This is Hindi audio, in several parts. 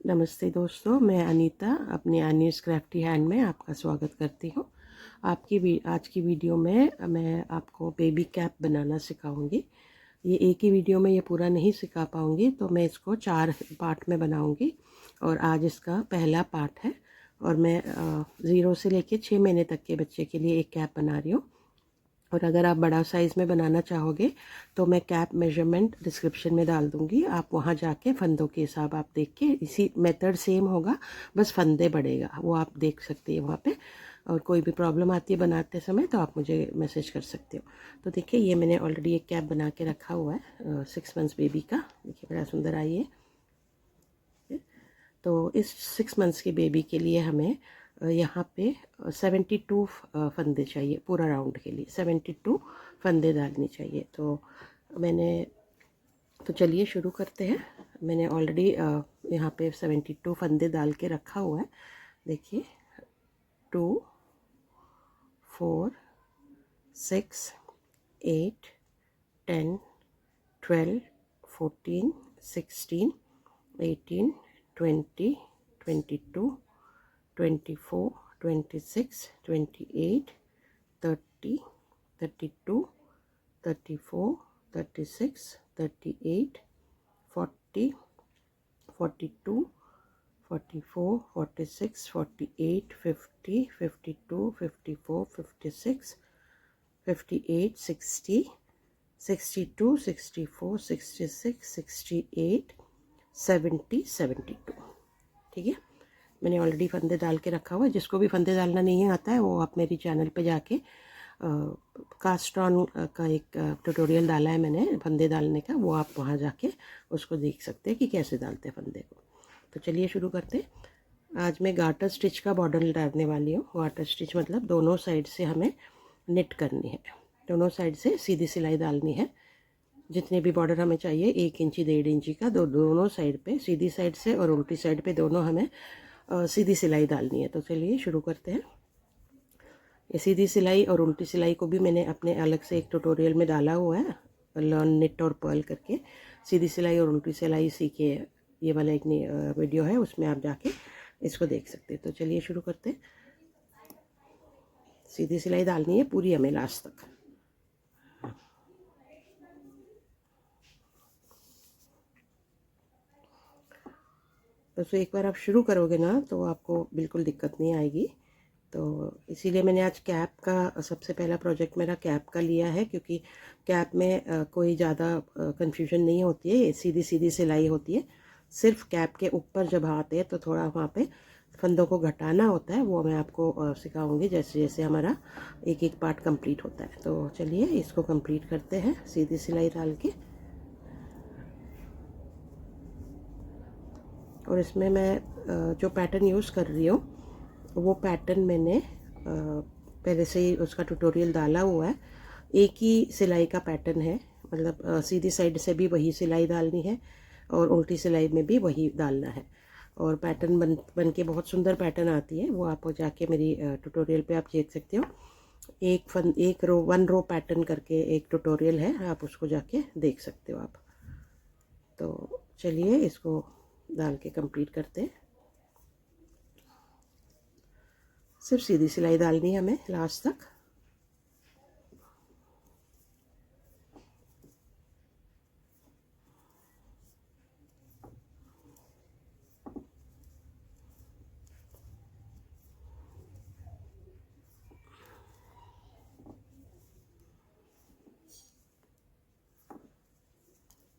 नमस्ते दोस्तों, मैं अनीता अपनी अनीस क्राफ्टी हैंड में आपका स्वागत करती हूँ। आज की वीडियो में मैं आपको बेबी कैप बनाना सिखाऊंगी। ये एक ही वीडियो में ये पूरा नहीं सिखा पाऊंगी, तो मैं इसको 4 पार्ट में बनाऊंगी और आज इसका पहला पार्ट है। और मैं 0 से लेके 6 महीने तक के बच्चे के लिए एक कैप बना रही हूँ। और अगर आप बड़ा साइज़ में बनाना चाहोगे तो मैं कैप मेजरमेंट डिस्क्रिप्शन में डाल दूँगी, आप वहाँ जाके फंदों के हिसाब आप देख के, इसी मेथड सेम होगा, बस फंदे बढ़ेगा वो आप देख सकते हैं वहाँ पे। और कोई भी प्रॉब्लम आती है बनाते समय तो आप मुझे मैसेज कर सकते हो। तो देखिए, ये मैंने ऑलरेडी एक कैप बना के रखा हुआ है 6 मंथ्स बेबी का। देखिए बड़ा सुंदर आई है। तो इस 6 मंथ्स के बेबी के लिए हमें यहाँ पे 72 फंदे चाहिए। पूरा राउंड के लिए 72 फंदे डालनी चाहिए। तो चलिए शुरू करते हैं। मैंने ऑलरेडी यहाँ पे 72 फंदे डाल के रखा हुआ है। देखिए 2 4 6 8 10 12 14 16 18 20 22 24 26 28 30 32 34 36 38 40 42 44 46 48 50 52 54 56 58 60 62 64 66 68 70 72। ठीक है, मैंने ऑलरेडी फंदे डाल के रखा हुआ है। जिसको भी फंदे डालना नहीं आता है वो आप मेरी चैनल पे जाके कास्ट्रॉन का एक ट्यूटोरियल डाला है मैंने फंदे डालने का, वो आप वहाँ जाके उसको देख सकते हैं कि कैसे डालते हैं फंदे को। तो चलिए शुरू करते हैं। आज मैं गार्टर स्टिच का बॉर्डर डालने वाली हूँ। गार्टर स्टिच मतलब दोनों साइड से हमें निट करनी है, दोनों साइड से सीधी सिलाई डालनी है। जितने भी बॉर्डर हमें चाहिए 1 इंची 1.5 इंची का, दोनों साइड पे, सीधी साइड से और उल्टी साइड पे दोनों हमें सीधी सिलाई डालनी है। तो चलिए शुरू करते हैं। ये सीधी सिलाई और उल्टी सिलाई को भी मैंने अपने अलग से एक ट्यूटोरियल में डाला हुआ है, लर्न निट और पर्ल करके। सीधी सिलाई और उल्टी सिलाई सीखे, ये वाला एक वीडियो है, उसमें आप जाके इसको देख सकते हैं। तो चलिए शुरू करते हैं। सीधी सिलाई डालनी है पूरी हमें लास्ट तक। तो एक बार आप शुरू करोगे ना तो आपको बिल्कुल दिक्कत नहीं आएगी। तो इसीलिए मैंने आज कैप का सबसे पहला प्रोजेक्ट मेरा कैप का लिया है, क्योंकि कैप में कोई ज़्यादा कंफ्यूजन नहीं होती है, सीधी सीधी सिलाई होती है। सिर्फ कैप के ऊपर जब आते हैं तो थोड़ा वहाँ पे फंदों को घटाना होता है, वो मैं आपको सिखाऊंगी जैसे जैसे हमारा एक एक पार्ट कंप्लीट होता है। तो चलिए इसको कंप्लीट करते हैं सीधी सिलाई डाल के। और इसमें मैं जो पैटर्न यूज़ कर रही हूँ वो पैटर्न मैंने पहले से ही उसका ट्यूटोरियल डाला हुआ है। एक ही सिलाई का पैटर्न है, मतलब सीधी साइड से भी वही सिलाई डालनी है और उल्टी सिलाई में भी वही डालना है। और पैटर्न बन के बहुत सुंदर पैटर्न आती है, वो आप जाके मेरी ट्यूटोरियल पे आप देख सकते हो। एक रो 1 रो पैटर्न करके एक ट्यूटोरियल है, आप उसको जाके देख सकते हो आप। तो चलिए इसको डाल के कंप्लीट करते हैं। सिर्फ सीधी सिलाई डालनी है हमें लास्ट तक।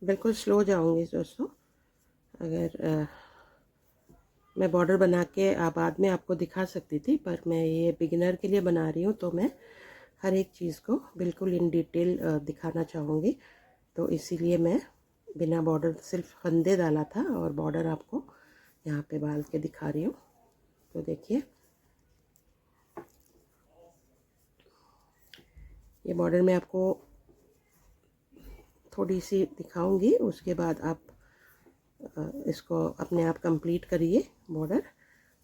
बिल्कुल स्लो जाऊंगी दोस्तों। अगर मैं बॉर्डर बना के बाद में आपको दिखा सकती थी, पर मैं ये बिगिनर के लिए बना रही हूँ तो मैं हर एक चीज़ को बिल्कुल इन डिटेल दिखाना चाहूँगी। तो इसीलिए मैं बिना बॉर्डर सिर्फ फंदे डाला था और बॉर्डर आपको यहाँ पे डाल के दिखा रही हूँ। तो देखिए ये बॉर्डर मैं आपको थोड़ी सी दिखाऊंगी, उसके बाद आप इसको अपने आप कंप्लीट करिए। बॉर्डर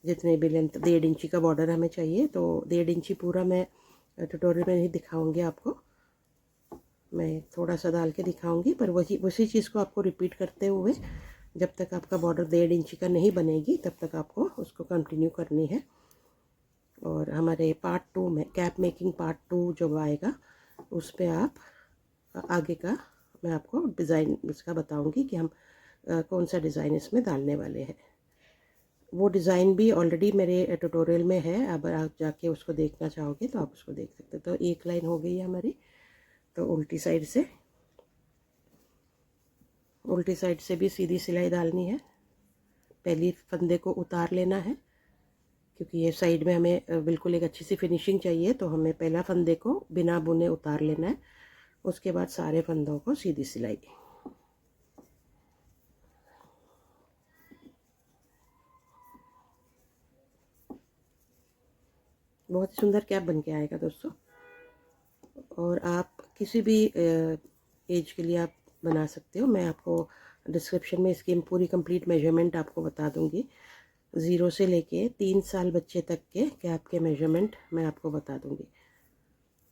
जितने भी लेंथ 1.5 इंची का बॉर्डर हमें चाहिए, तो 1.5 इंची पूरा मैं ट्यूटोरियल में नहीं दिखाऊंगी आपको, मैं थोड़ा सा डाल के दिखाऊंगी, पर वही उसी चीज़ को आपको रिपीट करते हुए जब तक आपका बॉर्डर 1.5 इंच का नहीं बनेगी तब तक आपको उसको कंटिन्यू करनी है। और हमारे पार्ट 2 में कैप मेकिंग पार्ट 2 जब आएगा उस पे आप आगे का मैं आपको डिज़ाइन इसका बताऊंगी कि हम कौन सा डिज़ाइन इसमें डालने वाले हैं। वो डिज़ाइन भी ऑलरेडी मेरे ट्यूटोरियल में है, अब आप जाके उसको देखना चाहोगे तो आप उसको देख सकते हो। तो एक लाइन हो गई है हमारी। तो उल्टी साइड से भी सीधी सिलाई डालनी है। पहली फंदे को उतार लेना है क्योंकि ये साइड में हमें बिल्कुल एक अच्छी सी फिनिशिंग चाहिए, तो हमें पहला फंदे को बिना बुने उतार लेना है। उसके बाद सारे फंदों को सीधी सिलाई। बहुत सुंदर कैप बन के आएगा दोस्तों। और आप किसी भी एज के लिए आप बना सकते हो। मैं आपको डिस्क्रिप्शन में इसकी पूरी कंप्लीट मेजरमेंट आपको बता दूंगी। 0 से लेके 3 साल बच्चे तक के कैप के मेजरमेंट मैं आपको बता दूंगी।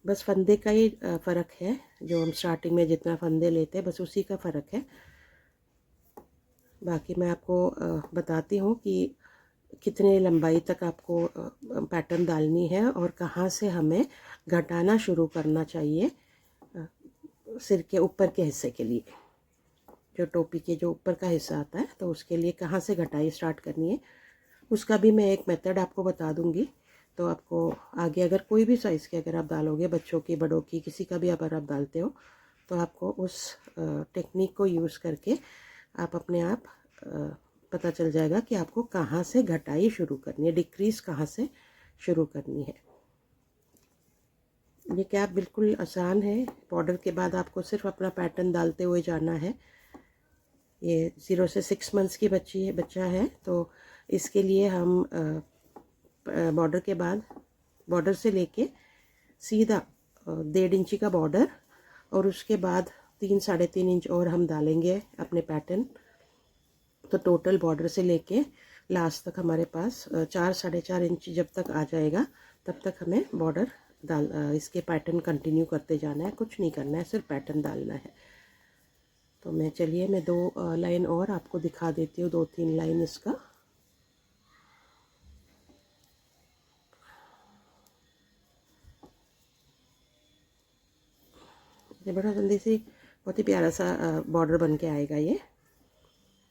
बस फंदे का ही फ़र्क है, जो हम स्टार्टिंग में जितना फंदे लेते हैं बस उसी का फ़र्क है। बाकी मैं आपको बताती हूँ कि कितने लंबाई तक आपको पैटर्न डालनी है और कहाँ से हमें घटाना शुरू करना चाहिए सिर के ऊपर के हिस्से के लिए। जो टोपी के जो ऊपर का हिस्सा आता है तो उसके लिए कहाँ से घटाई स्टार्ट करनी है उसका भी मैं एक मेथड आपको बता दूंगी। तो आपको आगे अगर कोई भी साइज़ के अगर आप डालोगे, बच्चों की बड़ों की किसी का भी अगर आप डालते हो, तो आपको उस टेक्निक को यूज़ करके आप अपने आप पता चल जाएगा कि आपको कहाँ से घटाई शुरू करनी है, डिक्रीज़ कहाँ से शुरू करनी है। ये कैप बिल्कुल आसान है। बॉर्डर के बाद आपको सिर्फ अपना पैटर्न डालते हुए जाना है। ये 0 से 6 मंथ्स की बच्चा है, तो इसके लिए हम बॉर्डर के बाद बॉर्डर से लेके सीधा 1.5 इंची का बॉर्डर और उसके बाद 3-3.5 इंच और हम डालेंगे अपने पैटर्न। तो टोटल बॉर्डर से लेके लास्ट तक हमारे पास 4-4.5 इंच जब तक आ जाएगा तब तक हमें बॉर्डर इसके पैटर्न कंटिन्यू करते जाना है। कुछ नहीं करना है, सिर्फ पैटर्न डालना है। तो चलिए मैं 2 लाइन और आपको दिखा देती हूँ, 2-3 लाइन इसका। ये बड़ा जल्दी सी बहुत ही प्यारा सा बॉर्डर बन के आएगा ये।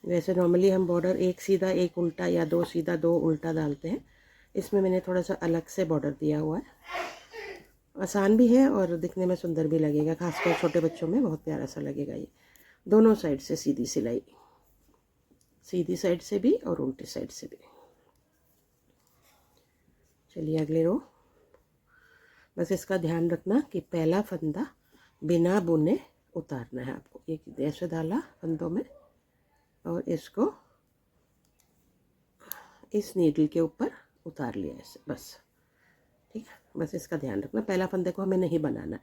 वैसे नॉर्मली हम बॉर्डर एक सीधा एक उल्टा या 2 सीधा 2 उल्टा डालते हैं। इसमें मैंने थोड़ा सा अलग से बॉर्डर दिया हुआ है। आसान भी है और दिखने में सुंदर भी लगेगा, खासकर छोटे बच्चों में बहुत प्यारा सा लगेगा ये। दोनों साइड से सीधी सिलाई, सीधी साइड से भी और उल्टी साइड से भी। चलिए अगले रो। बस इसका ध्यान रखना कि पहला फंदा बिना बुने उतारना है आपको। एक ऐसे डाला फंदों में और इसको इस नीडल के ऊपर उतार लिया ऐसे, बस ठीक है। बस इसका ध्यान रखना, पहला फंदे को हमें नहीं बनाना।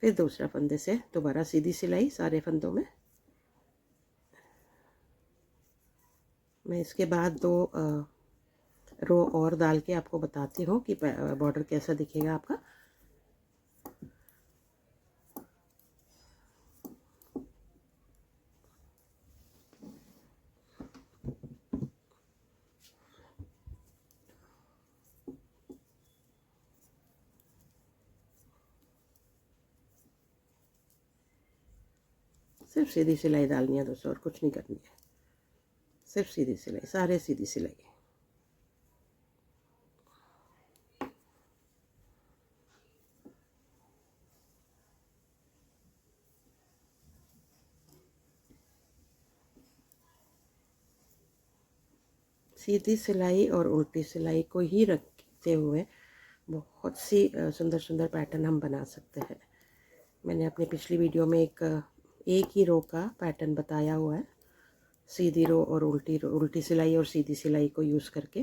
फिर दूसरा फंदे से दोबारा सीधी सिलाई सारे फंदों में। मैं इसके बाद 2 रो और डाल के आपको बताती हूँ कि बॉर्डर कैसा दिखेगा आपका। सिर्फ सीधी सिलाई डालनी है दोस्तों, और कुछ नहीं करनी है। सिर्फ सीधी सिलाई, सारे सीधी सिलाई। सीधी सिलाई और उल्टी सिलाई को ही रखते हुए बहुत सी सुंदर सुंदर पैटर्न हम बना सकते हैं। मैंने अपनी पिछली वीडियो में एक ही रो का पैटर्न बताया हुआ है, सीधी रो और उल्टी सिलाई और सीधी सिलाई को यूज़ करके।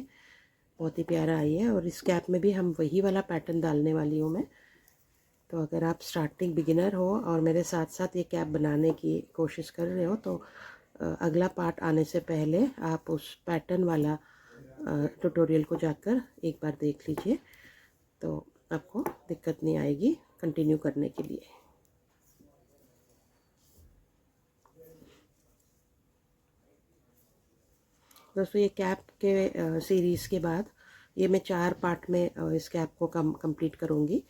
बहुत ही प्यारा आई है। और इस कैप में भी हम वही वाला पैटर्न डालने वाली हूँ मैं। तो अगर आप स्टार्टिंग बिगिनर हो और मेरे साथ साथ ये कैप बनाने की कोशिश कर रहे हो, तो अगला पार्ट आने से पहले आप उस पैटर्न वाला ट्यूटोरियल को जाकर एक बार देख लीजिए, तो आपको दिक्कत नहीं आएगी कंटिन्यू करने के लिए। दोस्तों ये कैप के सीरीज़ के बाद ये मैं 4 पार्ट में इस कैप को कंप्लीट करूँगी।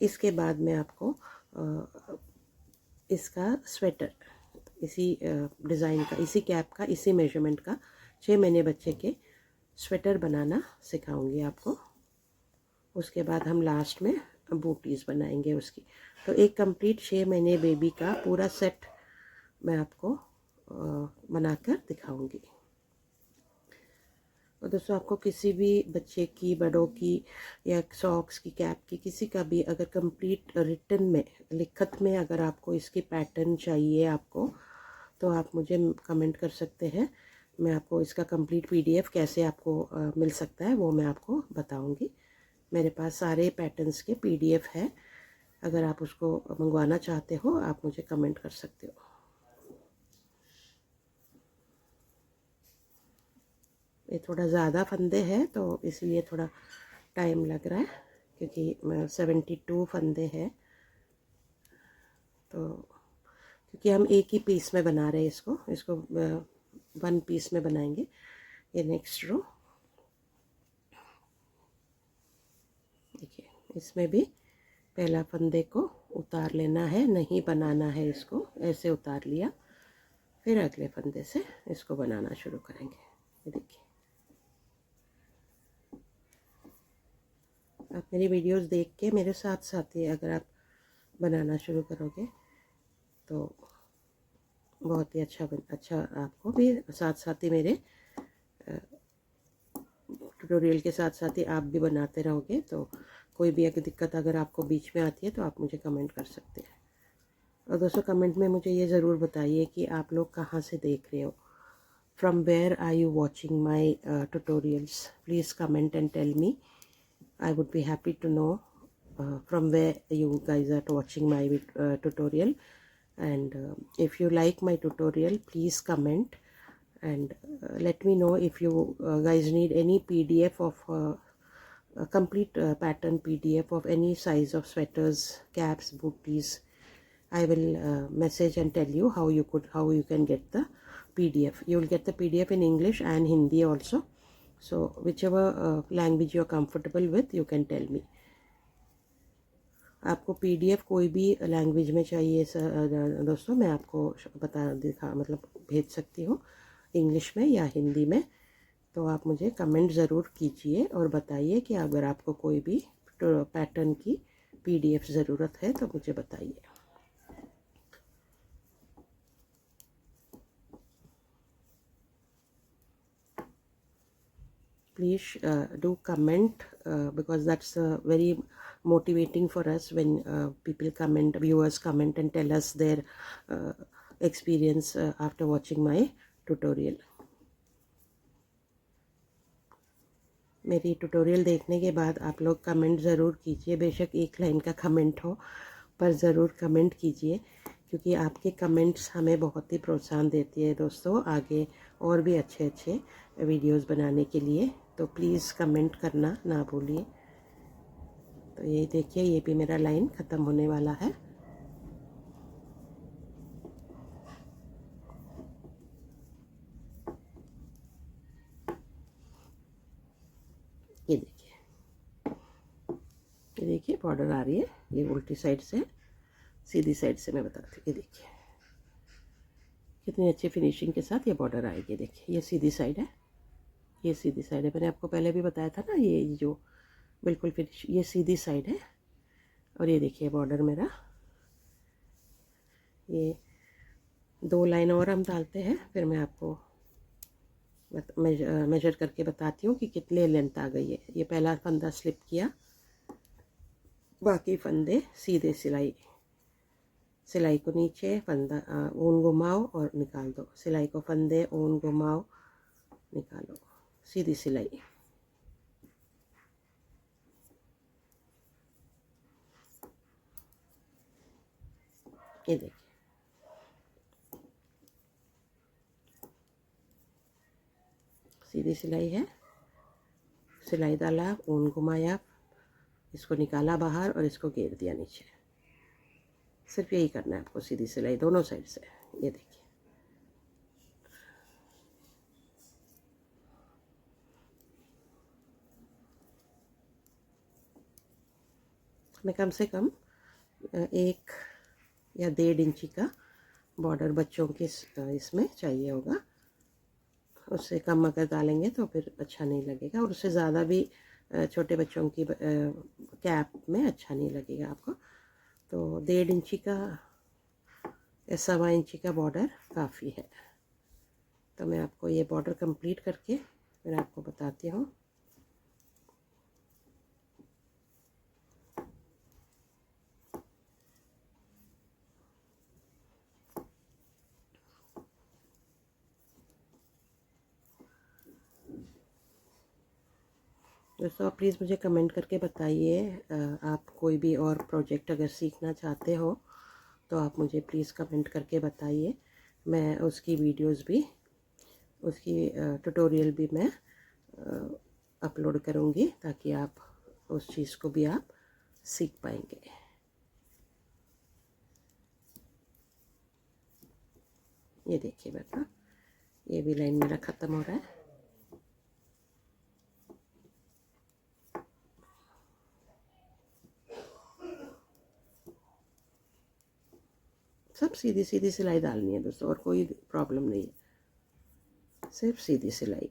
इसके बाद मैं आपको इसका स्वेटर इसी डिज़ाइन का, इसी कैप का, इसी मेजरमेंट का 6 महीने बच्चे के स्वेटर बनाना सिखाऊंगी आपको। उसके बाद हम लास्ट में बूटीज़ बनाएंगे उसकी। तो एक कंप्लीट 6 महीने बेबी का पूरा सेट मैं आपको बनाकर दिखाऊंगी। और दोस्तों आपको किसी भी बच्चे की, बड़ों की या सॉक्स की, कैप की, किसी का भी अगर कंप्लीट रिटन में, लिखत में अगर आपको इसकी पैटर्न चाहिए आपको, तो आप मुझे कमेंट कर सकते हैं। मैं आपको इसका कंप्लीट पीडीएफ कैसे आपको मिल सकता है वो मैं आपको बताऊंगी। मेरे पास सारे पैटर्न्स के पीडीएफ है, अगर आप उसको मंगवाना चाहते हो आप मुझे कमेंट कर सकते हो। ये थोड़ा ज़्यादा फंदे हैं तो इसलिए थोड़ा टाइम लग रहा है, क्योंकि 72 फंदे हैं। तो क्योंकि हम एक ही पीस में बना रहे हैं इसको 1 पीस में बनाएंगे। ये नेक्स्ट रो देखिए, इसमें भी पहला फंदे को उतार लेना है, नहीं बनाना है इसको, ऐसे उतार लिया, फिर अगले फंदे से इसको बनाना शुरू करेंगे। ये देखिए, आप मेरी वीडियोस देख के मेरे साथ साथ ही अगर आप बनाना शुरू करोगे तो बहुत ही अच्छा आपको भी साथ साथ ही मेरे ट्यूटोरियल के साथ साथ ही आप भी बनाते रहोगे। तो कोई भी अगर दिक्कत अगर आपको बीच में आती है तो आप मुझे कमेंट कर सकते हैं। और दोस्तों कमेंट में मुझे ये ज़रूर बताइए कि आप लोग कहाँ से देख रहे हो, from where are you watching my tutorials. Please comment and tell me, I would be happy to know from where you guys are watching my tutorial. And if you like my tutorial, please comment and let me know if you guys need any PDF of a complete pattern PDF of any size of sweaters, caps, booties. I will message and tell you how you can get the PDF. You will get the PDF in English and Hindi also. So whichever language you are comfortable with, you can tell me. आपको पीडीएफ कोई भी लैंग्वेज में चाहिए दोस्तों, मैं आपको मतलब भेज सकती हूँ, इंग्लिश में या हिंदी में। तो आप मुझे कमेंट ज़रूर कीजिए और बताइए कि अगर आपको कोई भी पैटर्न की पीडीएफ ज़रूरत है तो मुझे बताइए। Please do comment because that's very motivating for us when people comment, viewers comment and tell us their experience after watching my tutorial. मेरी ट्यूटोरियल देखने के बाद आप लोग कमेंट ज़रूर कीजिए, बेशक एक लाइन का कमेंट हो पर ज़रूर कमेंट कीजिए, क्योंकि आपके कमेंट्स हमें बहुत ही प्रोत्साहन देती है दोस्तों आगे और भी अच्छे अच्छे वीडियोस बनाने के लिए। तो प्लीज़ कमेंट करना ना भूलिए। तो ये देखिए, ये भी मेरा लाइन ख़त्म होने वाला है। ये देखिए बॉर्डर आ रही है, ये उल्टी साइड से, सीधी साइड से मैं बताती हूँ। ये देखिए कितनी अच्छी फिनिशिंग के साथ ये बॉर्डर आएगी। देखिए ये सीधी साइड है, ये सीधी साइड है, मैंने आपको पहले भी बताया था ना, ये जो बिल्कुल फिनिश, ये सीधी साइड है। और ये देखिए बॉर्डर मेरा, ये 2 लाइन और हम डालते हैं, फिर मैं आपको मेजर करके बताती हूँ कि कितने लेंथ आ गई है। ये पहला फंदा स्लिप किया, बाकी फंदे सीधे सिलाई को नीचे, फंदा ऊन घुमाओ और निकाल दो, सिलाई को फंदे, ऊन घुमाओ, निकालो, सीधी सिलाई। ये देखिए सीधी सिलाई है, सिलाई डाला, ऊन घुमाया, इसको निकाला बाहर और इसको घेर दिया नीचे। सिर्फ यही करना है आपको, सीधी सिलाई दोनों साइड से। ये देखिए इसमें कम से कम 1 या 1.5 इंची का बॉर्डर बच्चों के इसमें चाहिए होगा। उससे कम अगर डालेंगे तो फिर अच्छा नहीं लगेगा, और उससे ज़्यादा भी छोटे बच्चों की कैप में अच्छा नहीं लगेगा आपको। तो 1.5 इंची का या 1.25 इंची का बॉर्डर काफ़ी है। तो मैं आपको ये बॉर्डर कंप्लीट करके फिर आपको बताती हूँ। दोस्तों आप प्लीज़ मुझे कमेंट करके बताइए, आप कोई भी और प्रोजेक्ट अगर सीखना चाहते हो तो आप मुझे प्लीज़ कमेंट करके बताइए। मैं उसकी वीडियोस भी, उसकी ट्यूटोरियल भी मैं अपलोड करूँगी, ताकि आप उस चीज़ को भी आप सीख पाएंगे। ये देखिए बेटा, ये भी लाइन मेरा ख़त्म हो रहा है। सब सीधी सीधी सिलाई डालनी है दोस्तों, और कोई प्रॉब्लम नहीं है, सिर्फ सीधी सिलाई।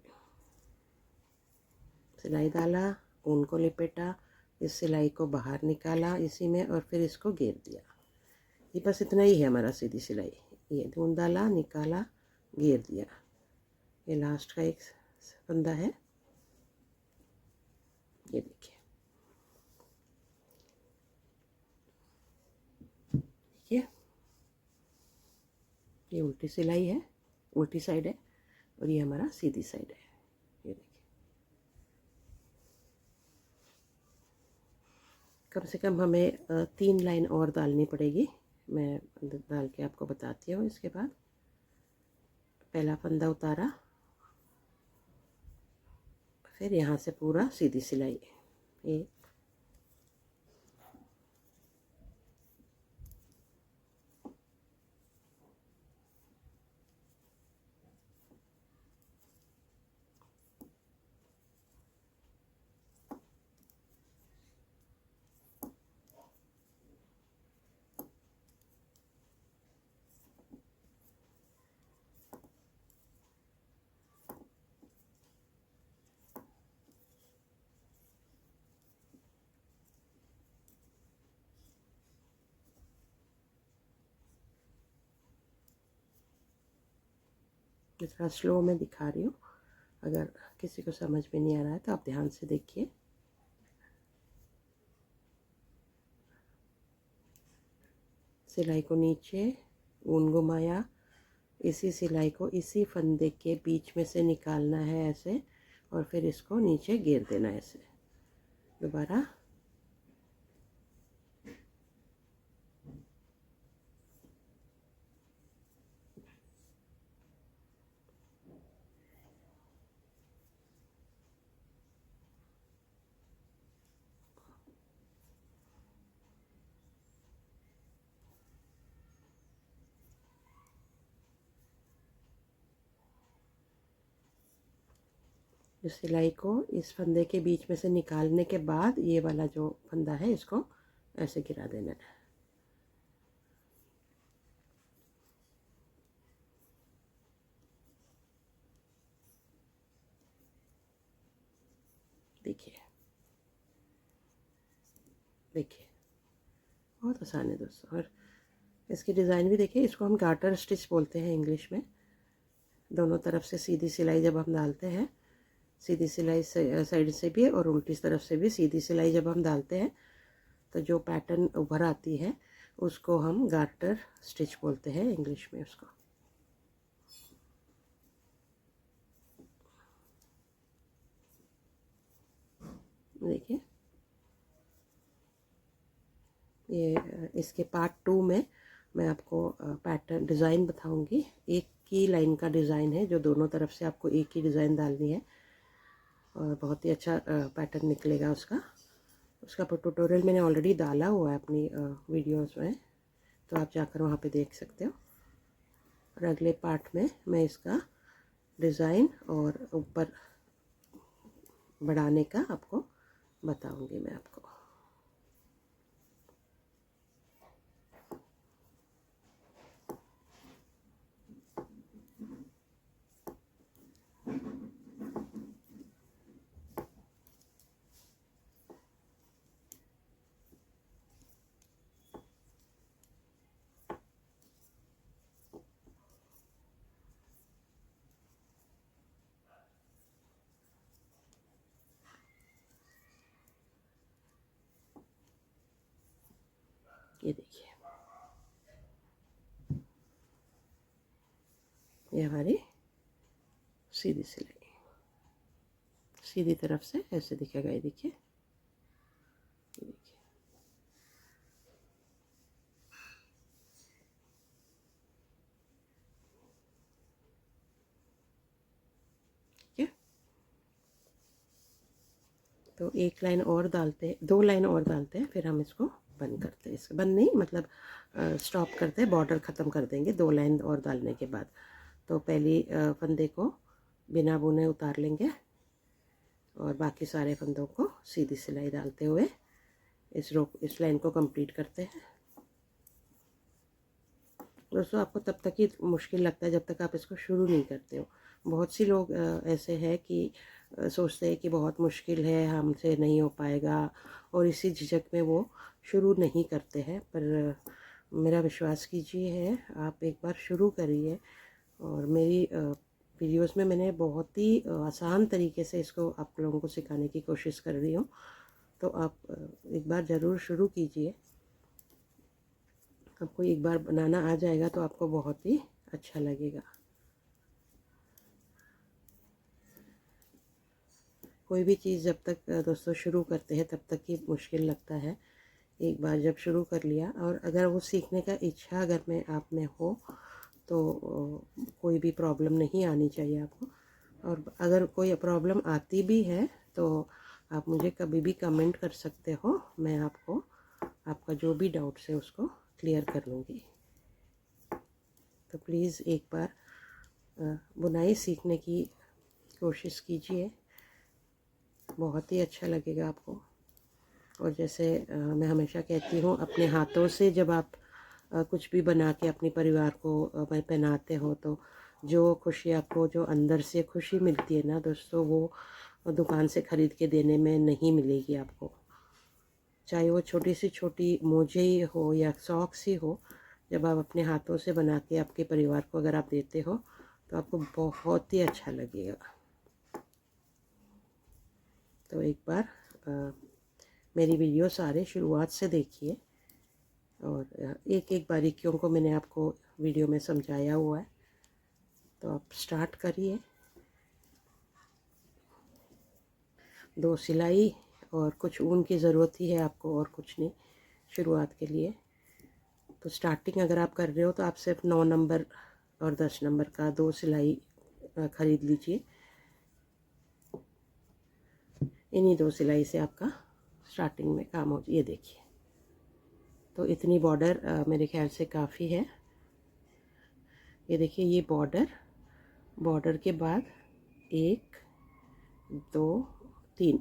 सिलाई डाला, ऊन को लिपेटा, इस सिलाई को बाहर निकाला इसी में, और फिर इसको घेर दिया। ये बस इतना ही है हमारा सीधी सिलाई। ये ऊन डाला, निकाला, घेर दिया। ये लास्ट का एक फंदा है, ये देखिए। ये उल्टी सिलाई है, उल्टी साइड है, और ये हमारा सीधी साइड है। ये देखिए, कम से कम हमें 3 लाइन और डालनी पड़ेगी। मैं डाल के आपको बताती हूँ। इसके बाद पहला फंदा उतारा, फिर यहाँ से पूरा सीधी सिलाई। ये थोड़ा स्लो में दिखा रही हूँ, अगर किसी को समझ में नहीं आ रहा है तो आप ध्यान से देखिए। सिलाई को नीचे, ऊन घुमाया, इसी सिलाई को इसी फंदे के बीच में से निकालना है ऐसे, और फिर इसको नीचे घेर देना है ऐसे। दोबारा इस सिलाई को इस फंदे के बीच में से निकालने के बाद ये वाला जो फंदा है इसको ऐसे गिरा देना है। देखिए देखिए, बहुत आसान है दोस्तों। और इसकी डिज़ाइन भी देखिए, इसको हम गार्टर स्टिच बोलते हैं इंग्लिश में। दोनों तरफ से सीधी सिलाई जब हम डालते हैं, सीधी सिलाई साइड से भी और उल्टी तरफ से भी सीधी सिलाई जब हम डालते हैं, तो जो पैटर्न उभर आती है उसको हम गार्टर स्टिच बोलते हैं इंग्लिश में उसको। देखिए, ये इसके पार्ट 2 में मैं आपको पैटर्न डिज़ाइन बताऊंगी। एक ही लाइन का डिज़ाइन है जो दोनों तरफ से आपको एक ही डिज़ाइन डालनी है, और बहुत ही अच्छा पैटर्न निकलेगा उसका। उसका ट्यूटोरियल मैंने ऑलरेडी डाला हुआ है अपनी वीडियोस में, तो आप जाकर वहाँ पे देख सकते हो। और अगले पार्ट में मैं इसका डिज़ाइन और ऊपर बढ़ाने का आपको बताऊंगी मैं आपको। ये देखिए, ये हमारी सीधी सिलाई, सीधी तरफ से ऐसे दिखेगा। ये देखिए, ये देखिए, ठीक है। तो एक लाइन और डालते, 2 लाइन और डालते हैं, फिर हम इसको बंद करते हैं। इसको बंद नहीं, मतलब स्टॉप करते हैं, बॉर्डर ख़त्म कर देंगे 2 लाइन और डालने के बाद। तो पहली फंदे को बिना बुने उतार लेंगे और बाकी सारे फंदों को सीधी सिलाई डालते हुए इस लाइन को कंप्लीट करते हैं। दोस्तों, आपको तब तक ही मुश्किल लगता है जब तक आप इसको शुरू नहीं करते हो। बहुत सी लोग ऐसे हैं कि सोचते हैं कि बहुत मुश्किल है, हमसे नहीं हो पाएगा, और इसी झिझक में वो शुरू नहीं करते हैं। पर मेरा विश्वास कीजिए है, आप एक बार शुरू करिए। और मेरी वीडियोस में मैंने बहुत ही आसान तरीके से इसको आप लोगों को सिखाने की कोशिश कर रही हूँ। तो आप एक बार ज़रूर शुरू कीजिए। आपको एक बार बनाना आ जाएगा तो आपको बहुत ही अच्छा लगेगा। कोई भी चीज़ जब तक दोस्तों शुरू करते हैं तब तक ही मुश्किल लगता है। एक बार जब शुरू कर लिया, और अगर वो सीखने का इच्छा अगर में आप में हो, तो कोई भी प्रॉब्लम नहीं आनी चाहिए आपको। और अगर कोई प्रॉब्लम आती भी है तो आप मुझे कभी भी कमेंट कर सकते हो, मैं आपको आपका जो भी डाउट्स है उसको क्लियर कर लूँगी। तो प्लीज़ एक बार बुनाई सीखने की कोशिश कीजिए, बहुत ही अच्छा लगेगा आपको। और जैसे मैं हमेशा कहती हूँ, अपने हाथों से जब आप कुछ भी बना के अपने परिवार को पहनाते हो, तो जो खुशी आपको, जो अंदर से खुशी मिलती है ना दोस्तों, वो दुकान से ख़रीद के देने में नहीं मिलेगी आपको। चाहे वो छोटी सी छोटी मोजे ही हो या सॉक्स ही हो, जब आप अपने हाथों से बना के आपके परिवार को अगर आप देते हो तो आपको बहुत ही अच्छा लगेगा। तो एक बार मेरी वीडियो सारे शुरुआत से देखिए, और एक एक बारीकियों को मैंने आपको वीडियो में समझाया हुआ है। तो आप स्टार्ट करिए। 2 सिलाई और कुछ ऊन की ज़रूरत ही है आपको, और कुछ नहीं शुरुआत के लिए। तो स्टार्टिंग अगर आप कर रहे हो तो आप सिर्फ 9 नंबर और 10 नंबर का 2 सिलाई ख़रीद लीजिए। इन्हीं 2 सिलाई से आपका स्टार्टिंग में काम हो। ये देखिए, तो इतनी बॉर्डर मेरे ख्याल से काफ़ी है। ये देखिए, ये बॉर्डर के बाद 1 2 3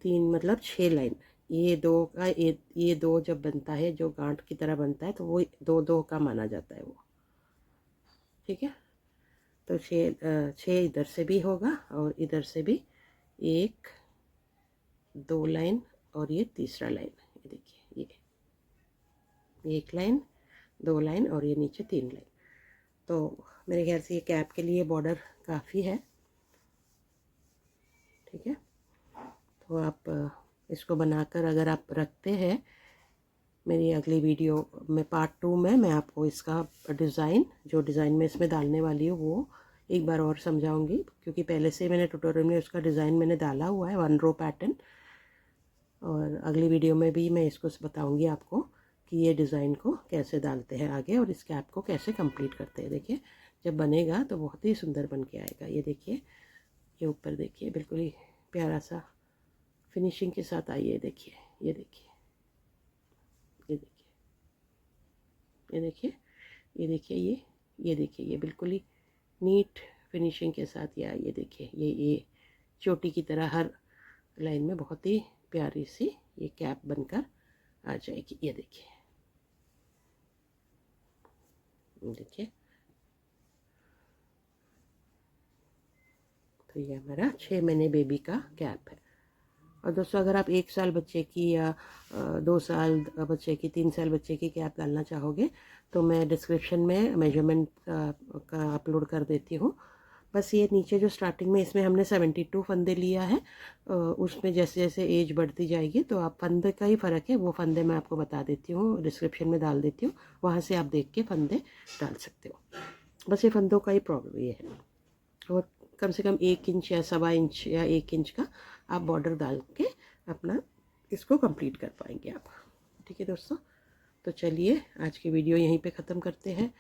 3 मतलब 6 लाइन। ये 2 का ये 2 जब बनता है, जो गांठ की तरह बनता है, तो वो 2 2 का माना जाता है वो। ठीक है। तो 6 इधर से भी होगा और इधर से भी 1 2 लाइन, और ये तीसरा लाइन। ये देखिए, ये 1 लाइन, 2 लाइन, और ये नीचे 3 लाइन। तो मेरे ख्याल से ये कैप के लिए बॉर्डर काफ़ी है। ठीक है। तो आप इसको बनाकर अगर आप रखते हैं, मेरी अगली वीडियो में पार्ट 2 में मैं आपको इसका डिज़ाइन, जो डिज़ाइन में इसमें डालने वाली हूँ, वो एक बार और समझाऊंगी। क्योंकि पहले से मैंने ट्यूटोरियल में उसका डिज़ाइन मैंने डाला हुआ है, 1 रो पैटर्न। और अगली वीडियो में भी मैं इसको बताऊंगी आपको कि ये डिज़ाइन को कैसे डालते हैं आगे, और इस कैप को कैसे कंप्लीट करते हैं। देखिए, जब बनेगा तो बहुत ही सुंदर बन के आएगा। ये देखिए, ये ऊपर देखिए, बिल्कुल ही प्यारा सा फिनिशिंग के साथ आई है। देखिए, ये देखिए, ये देखिए, ये देखिए, ये देखिए, ये देखिए, ये बिल्कुल ही नीट फिनिशिंग के साथ ये देखिए, ये चोटी की तरह हर लाइन में बहुत ही प्यारी सी ये कैप बनकर आ जाएगी। ये देखिए, देखिए, तो ये हमारा 6 महीने बेबी का कैप है। और दोस्तों, अगर आप 1 साल बच्चे की या 2 साल बच्चे की, 3 साल बच्चे की कैप डालना चाहोगे, तो मैं डिस्क्रिप्शन में मेजरमेंट का अपलोड कर देती हूँ। बस ये नीचे जो स्टार्टिंग में इसमें हमने 72 फंदे लिया है, उसमें जैसे जैसे एज बढ़ती जाएगी तो आप फंदे का ही फ़र्क है, वो फंदे मैं आपको बता देती हूँ, डिस्क्रिप्शन में डाल देती हूँ, वहाँ से आप देख के फंदे डाल सकते हो। बस ये फंदों का ही प्रॉब्लम ये है। और कम से कम 1 इंच या 1.25 इंच या 1 इंच का आप बॉर्डर डाल के अपना इसको कंप्लीट कर पाएंगे आप। ठीक है दोस्तों, तो चलिए आज की वीडियो यहीं पे ख़त्म करते हैं।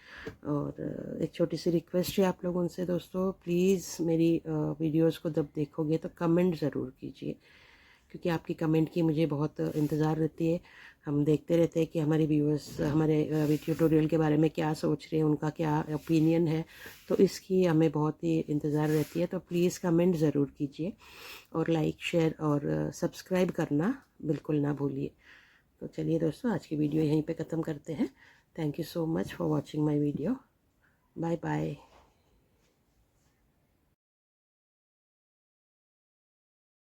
और एक छोटी सी रिक्वेस्ट है आप लोगों से दोस्तों, प्लीज़ मेरी वीडियोस को जब देखोगे तो कमेंट ज़रूर कीजिए, क्योंकि आपकी कमेंट की मुझे बहुत इंतज़ार रहती है। हम देखते रहते हैं कि हमारे व्यूअर्स हमारे ट्यूटोरियल के बारे में क्या सोच रहे हैं, उनका क्या ओपिनियन है, तो इसकी हमें बहुत ही इंतज़ार रहती है। तो प्लीज़ कमेंट ज़रूर कीजिए और लाइक शेयर और सब्सक्राइब करना बिल्कुल ना भूलिए। तो चलिए दोस्तों आज की वीडियो यहीं पे ख़त्म करते हैं। Thank you so much for watching my video. Bye bye.